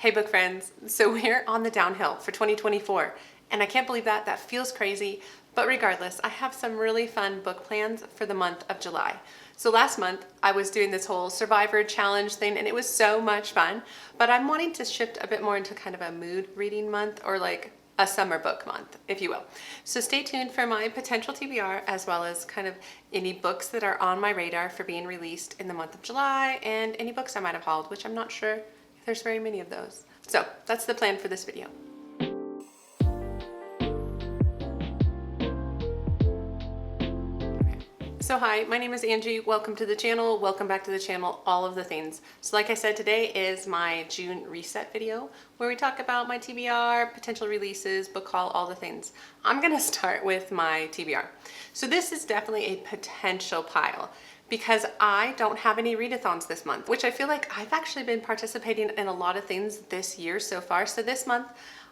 Hey book friends, so we're on the downhill for 2024 and I can't believe that feels crazy, but regardless, I have some really fun book plans for the month of July. So last month I was doing this whole Survivor challenge thing and it was so much fun, but I'm wanting to shift a bit more into kind of a mood reading month or like a summer book month, if you will. So stay tuned for my potential TBR as well as kind of any books that are on my radar for being released in the month of July and any books I might have hauled, which I'm not sure if there's very many of those. So that's the plan for this video. So hi, my name is Angie. Welcome to the channel. Welcome back to the channel, all of the things. So like I said, today is my June reset video where we talk about my TBR, potential releases, book haul, all the things. I'm gonna start with my TBR. So this is definitely a potential pile because I don't have any readathons this month, which I feel like I've actually been participating in a lot of things this year so far. So this month,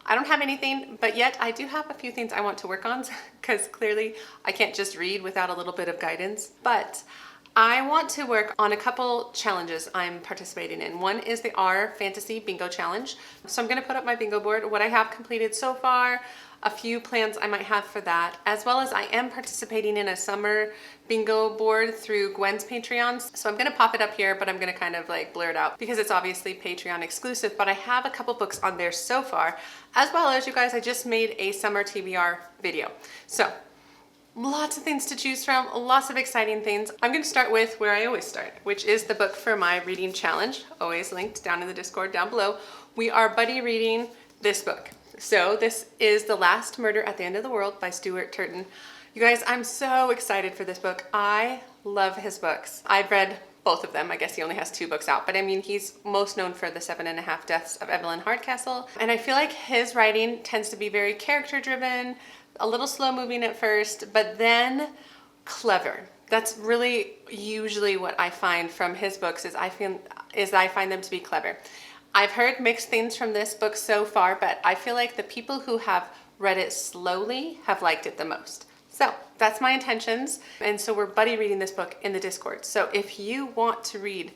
I don't have anything, but yet I do have a few things I want to work on because clearly I can't just read without a little bit of guidance. But I want to work on a couple challenges I'm participating in. One is the R Fantasy Bingo Challenge. So I'm gonna put up my bingo board, what I have completed so far, a few plans I might have for that, as well as I am participating in a summer bingo board through Gwen's Patreons. So I'm gonna pop it up here, but I'm gonna kind of like blur it out because it's obviously Patreon exclusive, but I have a couple books on there so far, as well as you guys, I just made a summer TBR video. So lots of things to choose from, lots of exciting things. I'm gonna start with where I always start, which is the book for my reading challenge, always linked down in the Discord down below. We are buddy reading this book. So this is The Last Murder at the End of the World by Stuart Turton. You guys, I'm so excited for this book. I love his books. I've read both of them. I guess he only has 2 books out, but I mean, he's most known for The 7.5 Deaths of Evelyn Hardcastle. And I feel like his writing tends to be very character driven, a little slow moving at first, but then clever. That's really usually what I find from his books is I find them to be clever. I've heard mixed things from this book so far, but I feel like the people who have read it slowly have liked it the most. So that's my intentions. And so we're buddy reading this book in the Discord. So if you want to read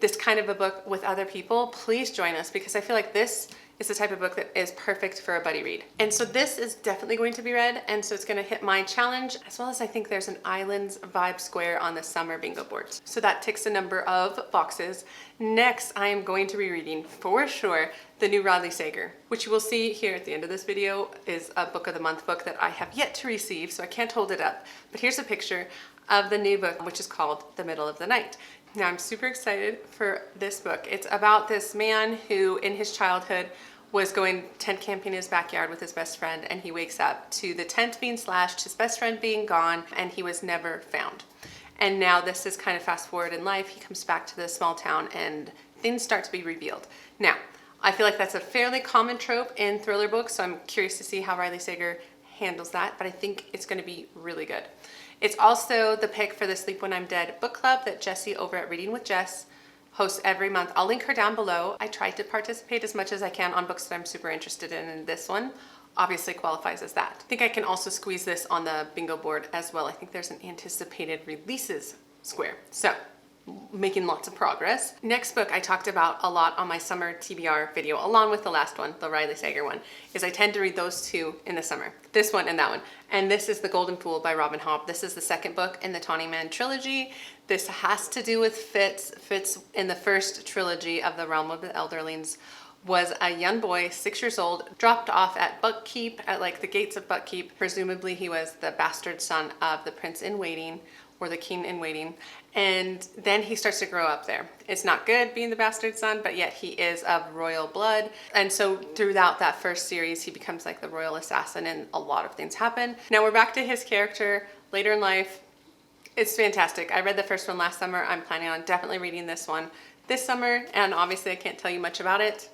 this kind of a book with other people, please join us because I feel like this is the type of book that is perfect for a buddy read. And so this is definitely going to be read, and so it's gonna hit my challenge, as well as I think there's an Islands vibe square on the summer bingo board. So that ticks a number of boxes. Next, I am going to be reading, for sure, the new Riley Sager, which you will see here at the end of this video is a book of the month book that I have yet to receive, so I can't hold it up. But here's a picture of the new book, which is called The Middle of the Night. Now I'm super excited for this book. It's about this man who in his childhood was going tent camping in his backyard with his best friend, and he wakes up to the tent being slashed, his best friend being gone, and he was never found. And now this is kind of fast forward in life. He comes back to this small town and things start to be revealed. Now, I feel like that's a fairly common trope in thriller books, so I'm curious to see how Riley Sager handles that, but I think it's gonna be really good. It's also the pick for the Sleep When I'm Dead book club that Jessie over at Reading with Jess hosts every month. I'll link her down below. I try to participate as much as I can on books that I'm super interested in, and this one obviously qualifies as that. I think I can also squeeze this on the bingo board as well. I think there's an anticipated releases square. So making lots of progress. Next book I talked about a lot on my summer TBR video, along with the last one, the Riley Sager one, is I tend to read those 2 in the summer. This one and that one. And this is The Golden Fool by Robin Hobb. This is the second book in the Tawny Man trilogy. This has to do with Fitz. Fitz in the first trilogy of the Realm of the Elderlings was a young boy, 6 years old, dropped off at Buckkeep, at like the gates of Buckkeep. Presumably he was the bastard son of the prince in waiting, or the king in waiting, and then he starts to grow up there. It's not good being the bastard son, but yet he is of royal blood. And so throughout that first series, he becomes like the royal assassin and a lot of things happen. Now we're back to his character later in life. It's fantastic. I read the first one last summer. I'm planning on definitely reading this one this summer, and obviously I can't tell you much about it,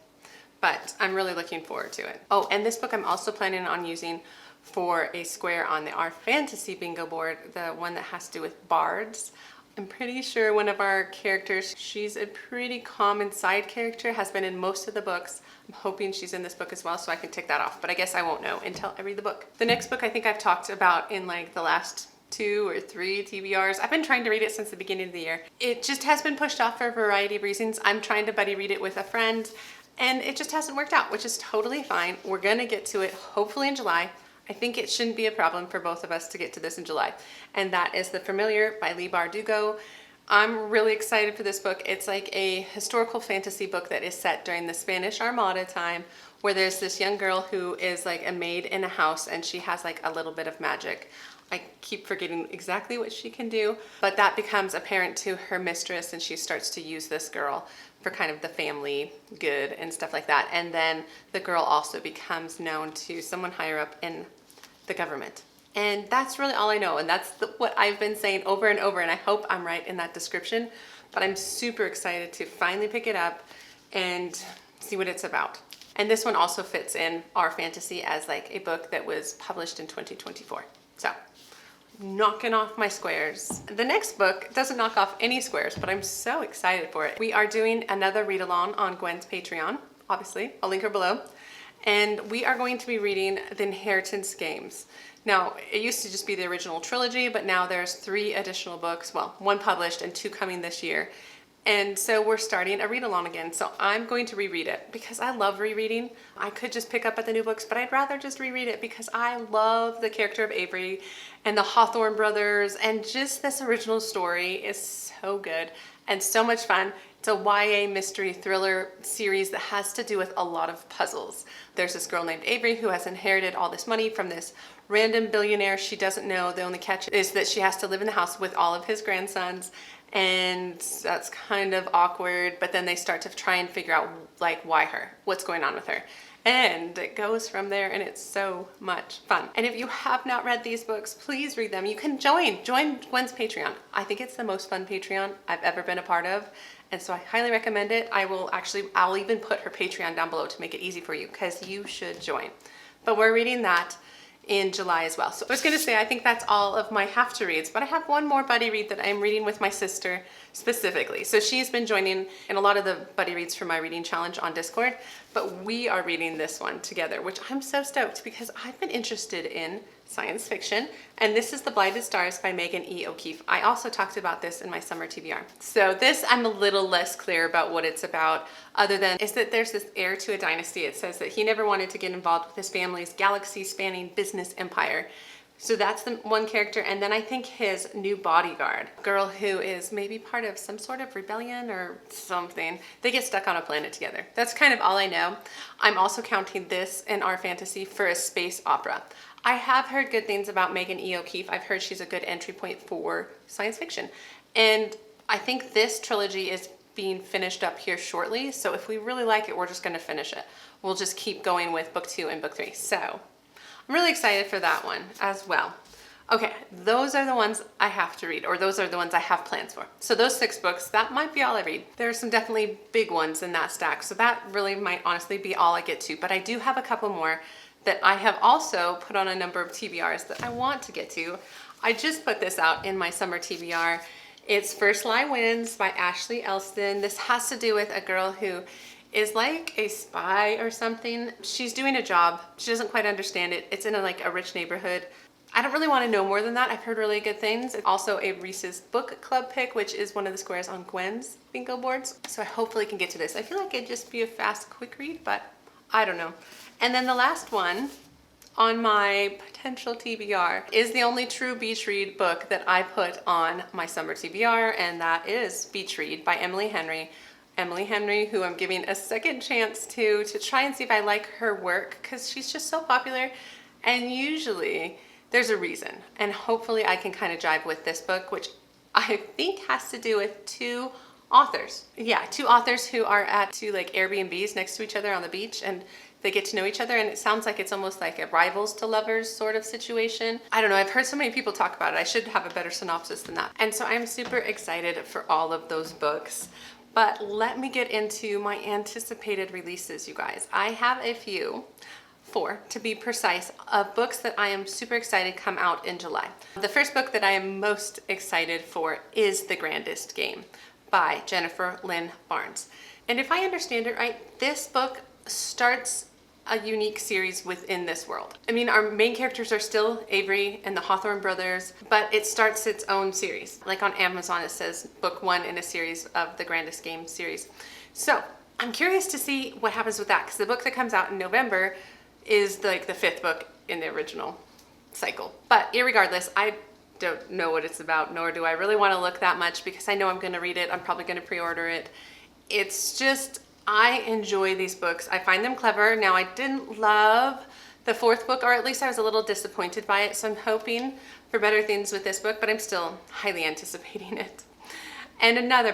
but I'm really looking forward to it. Oh, and this book I'm also planning on using for a square on the Our Fantasy bingo board, the one that has to do with bards. I'm pretty sure one of our characters, she's a pretty common side character, has been in most of the books. I'm hoping she's in this book as well, so I can tick that off, but I guess I won't know until I read the book. The next book I think I've talked about in like the last 2 or 3 TBRs. I've been trying to read it since the beginning of the year. It just has been pushed off for a variety of reasons. I'm trying to buddy read it with a friend, and it just hasn't worked out, which is totally fine. We're gonna get to it hopefully in July. I think it shouldn't be a problem for both of us to get to this in July. And that is The Familiar by Leigh Bardugo. I'm really excited for this book. It's like a historical fantasy book that is set during the Spanish Armada time, where there's this young girl who is like a maid in a house, and she has like a little bit of magic. I keep forgetting exactly what she can do, but that becomes apparent to her mistress, and she starts to use this girl for kind of the family good and stuff like that. And then the girl also becomes known to someone higher up in the government. And that's really all I know. And that's what I've been saying over and over. And I hope I'm right in that description. But I'm super excited to finally pick it up and see what it's about. And this one also fits in our fantasy as like a book that was published in 2024. So, knocking off my squares. The next book doesn't knock off any squares, but I'm so excited for it. We are doing another read along on Gwen's Patreon, obviously. I'll link her below. And we are going to be reading The Inheritance Games. Now, it used to just be the original trilogy, but now there's 3 additional books. Well, 1 published and 2 coming this year. And so we're starting a read along again. So I'm going to reread it because I love rereading. I could just pick up at the new books, but I'd rather just reread it because I love the character of Avery and the Hawthorne brothers, and just this original story is so good and so much fun. It's a YA mystery thriller series that has to do with a lot of puzzles. There's this girl named Avery who has inherited all this money from this random billionaire she doesn't know. The only catch is that she has to live in the house with all of his grandsons, and that's kind of awkward. But then they start to try and figure out like why her, what's going on with her. And it goes from there, and it's so much fun. And if you have not read these books, please read them. You can join Gwen's Patreon. I think it's the most fun Patreon I've ever been a part of. And so I highly recommend it. I'll even put her Patreon down below to make it easy for you, because you should join. But we're reading that in July as well. So I was gonna say, I think that's all of my have to reads, but I have one more buddy read that I'm reading with my sister specifically. So she's been joining in a lot of the buddy reads for my reading challenge on Discord, but we are reading this one together, which I'm so stoked because I've been interested in science fiction, and this is The Blinded Stars by Megan E. O'Keefe. I also talked about this in my summer TBR. So this, I'm a little less clear about what it's about, other than is that there's this heir to a dynasty. It says that he never wanted to get involved with his family's galaxy-spanning business empire. So that's the one character, and then I think his new bodyguard, girl who is maybe part of some sort of rebellion or something. They get stuck on a planet together. That's kind of all I know. I'm also counting this in our fantasy for a space opera. I have heard good things about Megan E. O'Keefe. I've heard she's a good entry point for science fiction. And I think this trilogy is being finished up here shortly. So if we really like it, we're just gonna finish it. We'll just keep going with book 2 and book 3. So I'm really excited for that one as well. Okay, those are the ones I have to read, or those are the ones I have plans for. So those 6 books, that might be all I read. There are some definitely big ones in that stack. So that really might honestly be all I get to, but I do have a couple more that I have also put on a number of TBRs that I want to get to. I just put this out in my summer TBR. It's First Lie Wins by Ashley Elston. This has to do with a girl who is like a spy or something. She's doing a job. She doesn't quite understand it. It's in a rich neighborhood. I don't really want to know more than that. I've heard really good things. It's also a Reese's Book Club pick, which is one of the squares on Gwen's bingo boards. So I hopefully can get to this. I feel like it'd just be a fast, quick read, but I don't know. And then the last one on my potential TBR is the only true beach read book that I put on my summer TBR, and that is Beach Read by Emily Henry. Emily Henry, who I'm giving a second chance to try and see if I like her work, because she's just so popular, and usually there's a reason. And hopefully I can kind of jive with this book, which I think has to do with 2 authors. Yeah, 2 authors who are at 2 Airbnbs next to each other on the beach, and they get to know each other, and it sounds like it's almost like a rivals to lovers sort of situation. I don't know, I've heard so many people talk about it. I should have a better synopsis than that. And so I'm super excited for all of those books. But let me get into my anticipated releases, you guys. I have a few, 4 to be precise, of books that I am super excited come out in July. The first book that I am most excited for is The Grandest Game by Jennifer Lynn Barnes. And if I understand it right, this book starts a unique series within this world. I mean, our main characters are still Avery and the Hawthorne brothers, but it starts its own series. Like on Amazon, it says book 1 in a series of the Grandest Game series. So I'm curious to see what happens with that, because the book that comes out in November is like the 5th book in the original cycle. But irregardless, I don't know what it's about, nor do I really want to look that much, because I know I'm going to read it. I'm probably going to pre-order it. It's just, I enjoy these books. I find them clever. Now, I didn't love the 4th book, or at least I was a little disappointed by it. So I'm hoping for better things with this book, but I'm still highly anticipating it. And another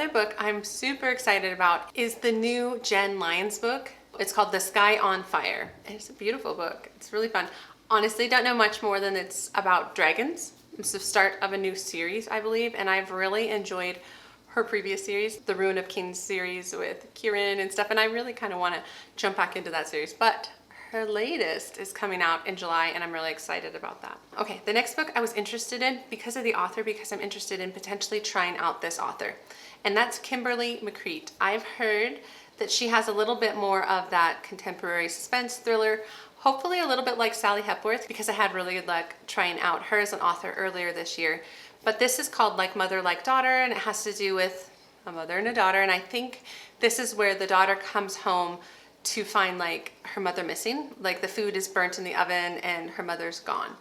book I'm super excited about is the new Jen Lyons book. It's called The Sky on Fire. And it's a beautiful book. It's really fun. Honestly, don't know much more than it's about dragons. It's the start of a new series, I believe, and I've really enjoyed her previous series, the Ruin of Kings series with Kieran and stuff, and I really kind of want to jump back into that series. But her latest is coming out in July, and I'm really excited about that. Okay, the next book I was interested in because of the author, because I'm interested in potentially trying out this author, and that's Kimberly McCreet. I've heard that she has a little bit more of that contemporary suspense thriller, hopefully a little bit like Sally Hepworth, because I had really good luck trying out her as an author earlier this year. But this is called Like Mother, Like Daughter, and it has to do with a mother and a daughter, and I think this is where the daughter comes home to find like her mother missing, like the food is burnt in the oven and her mother's gone.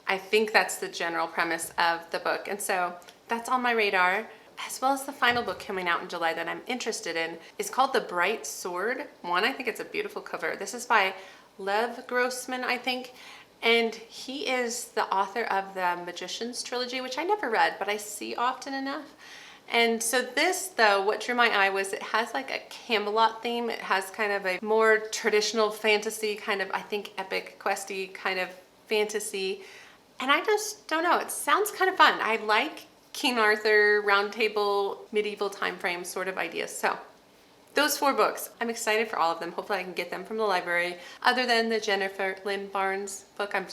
I think that's the general premise of the book, and so that's on my radar. As well as the final book coming out in July that I'm interested in is called The Bright Sword. One, I think it's a beautiful cover. This is by Lev Grossman, I think, and he is the author of the Magicians trilogy, which I never read, but I see often enough. And so this, though, what drew my eye was it has like a Camelot theme. It has kind of a more traditional fantasy, kind of, I think, epic, questy kind of fantasy. And I just don't know, it sounds kind of fun. I like King Arthur, Round Table, medieval time frame sort of ideas. So those 4 books, I'm excited for all of them. Hopefully I can get them from the library. Other than the Jennifer Lynn Barnes book, I'm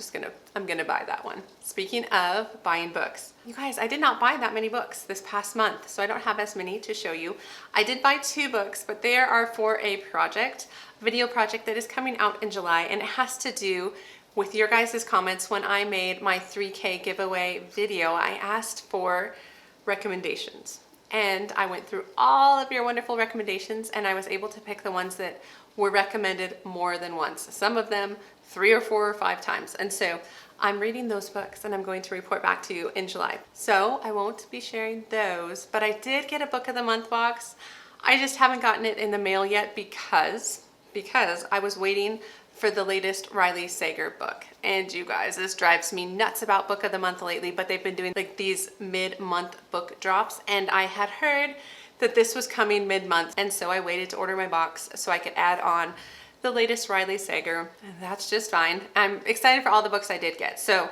gonna buy that one. Speaking of buying books, you guys, I did not buy that many books this past month, so I don't have as many to show you. I did buy 2 books, but they are for a project, a video project that is coming out in July, and it has to do with your guys' comments. When I made my 3K giveaway video, I asked for recommendations. And I went through all of your wonderful recommendations, and I was able to pick the ones that were recommended more than once. Some of them 3 or 4 or 5 times. And so I'm reading those books, and I'm going to report back to you in July. So I won't be sharing those, but I did get a Book of the Month box. I just haven't gotten it in the mail yet because I was waiting for the latest Riley Sager book. And you guys, this drives me nuts about Book of the Month lately, but they've been doing like these mid-month book drops, and I had heard that this was coming mid-month, and so I waited to order my box so I could add on the latest Riley Sager, and that's just fine. I'm excited for all the books I did get. So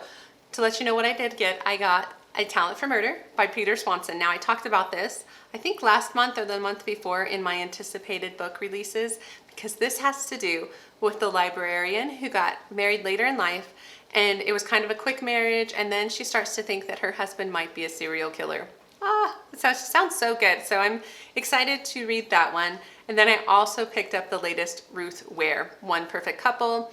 to let you know what I did get, I got A Talent for Murder by Peter Swanson. Now, I talked about this, I think last month or the month before, in my anticipated book releases, because this has to do with the librarian who got married later in life, and it was kind of a quick marriage, and then she starts to think that her husband might be a serial killer. It sounds so good. So I'm excited to read that one. And then I also picked up the latest Ruth Ware, One Perfect Couple.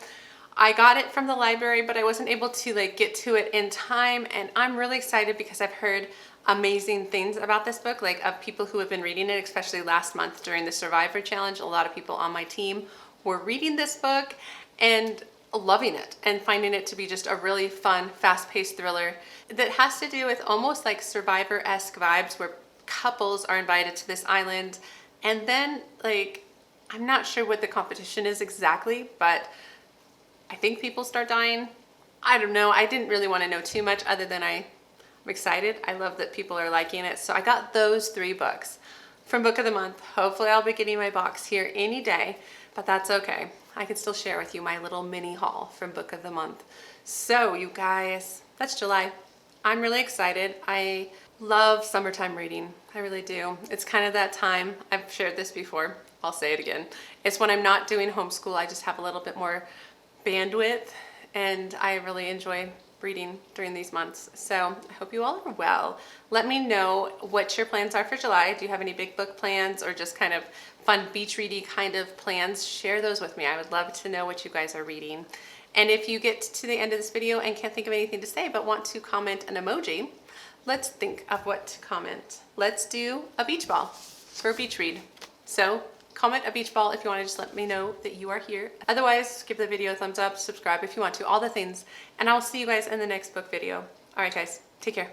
I got it from the library, but I wasn't able to like get to it in time, and I'm really excited because I've heard amazing things about this book, like of people who have been reading it, especially last month during the Survivor Challenge. A lot of people on my team were reading this book and loving it and finding it to be just a really fun, fast-paced thriller that has to do with almost like Survivor-esque vibes, where couples are invited to this island, and then like, I'm not sure what the competition is exactly, but I think people start dying. I don't know. I didn't really want to know too much other than I'm excited. I love that people are liking it. So I got those 3 books from Book of the Month. Hopefully I'll be getting my box here any day, but that's okay. I can still share with you my little mini haul from Book of the Month. So you guys, that's July. I'm really excited. I love summertime reading. I really do. It's kind of that time. I've shared this before. I'll say it again. It's when I'm not doing homeschool. I just have a little bit more bandwidth, and I really enjoy reading during these months. So I hope you all are well. Let me know what your plans are for July. Do you have any big book plans or just kind of fun beach ready kind of plans? Share those with me. I would love to know what you guys are reading. And if you get to the end of this video and can't think of anything to say but want to comment an emoji, let's think of what to comment. Let's do a beach ball for a beach read. So Comment a beach ball if you want to just let me know that you are here. Otherwise, give the video a thumbs up, subscribe if you want to, all the things. And I will see you guys in the next book video. All right, guys, take care.